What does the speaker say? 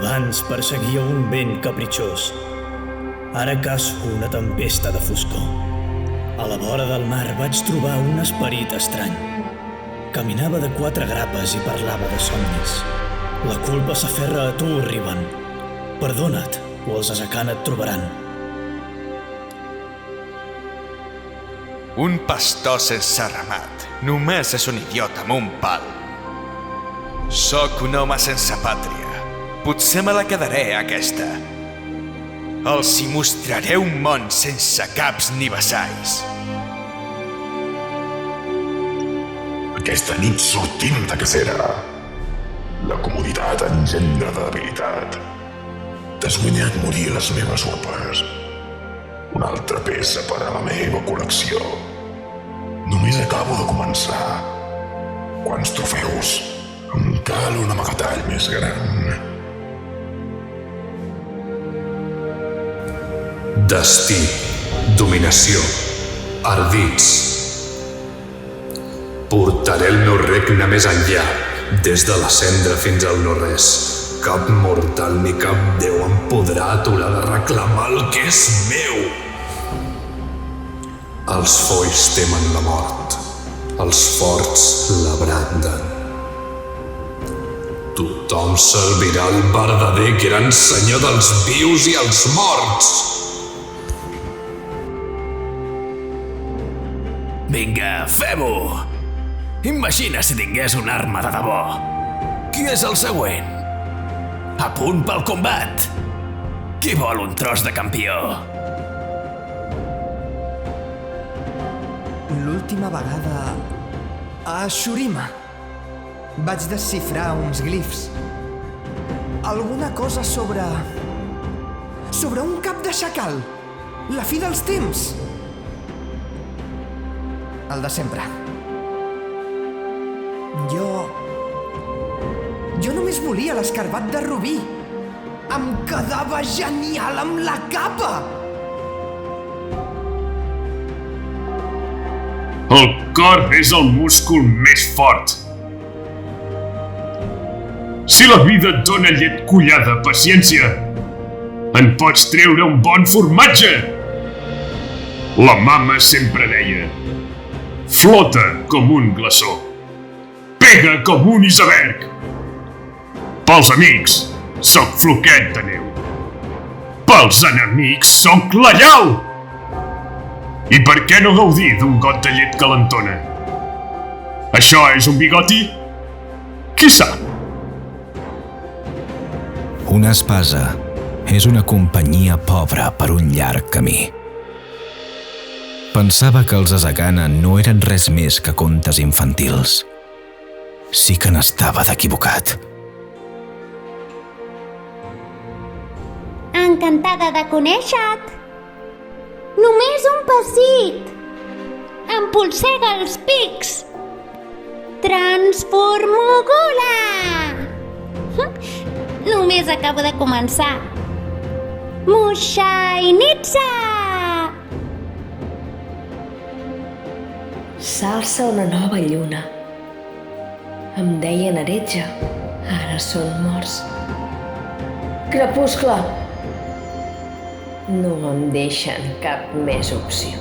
Abans perseguia un vent capritxós. Ara caço una tempesta de foscor. A la vora del mar vaig trobar un esperit estrany. Caminava de 4 grapes i parlava de somnis. La culpa s'aferra a tu, Riven. Perdona't, o els Azakan et trobaran. Un pastor sense ramat només és un idiota amb un pal. Sóc un home sense pàtria. Potser me la quedaré, aquesta. Els hi mostraré un món sense caps ni vassalls. Aquesta nit sortim de cacera. La comoditat engendra de debilitat. T'has guanyat morir a les meves urpes. Una altra peça per a la meva col·lecció. Només acabo de començar. Quants trofeus? Em cal un amagatall més gran. Destí, dominació, ardits. Portaré el meu regne més enllà, des de la cendra fins al no-res. Cap mortal ni cap déu em podrà aturar de reclamar el que és meu. Els folls temen la mort, els forts la branden. Tothom servirà el verdader gran senyor dels vius i els morts. Vinga, fem-ho! Imagina si tingués una arma de debò. Qui és el següent? A punt pel combat! Qui vol un tros de campió? L'última vegada a Shurima vaig desxifrar uns glifs. Alguna cosa sobre un cap de xacal. La fi dels temps. El de sempre. Jo només volia l'escarbat de Rubí. Em quedava genial amb la capa! El cor és el múscul més fort. Si la vida et dona llet collada, paciència, en pots treure un bon formatge. La mama sempre deia: flota com un glaçó, pega com un iceberg. Pels amics, sóc floquet de neu. Pels enemics, sóc la llau. I per què no gaudir d'un got de llet calentona? Això és un bigoti? Qui sap? Una espasa és una companyia pobra per un llarg camí. Pensava que els Azagana no eren res més que contes infantils. Sí que n'estava d'equivocat. Encantada de conèixer-te. Només un passit. Em polsega els pics. Transformo Gula. Només acabo de començar. Mushainitsa. S'alça una nova lluna. Em deien heretge, ara són morts. Crepuscle! No em deixen cap més opció.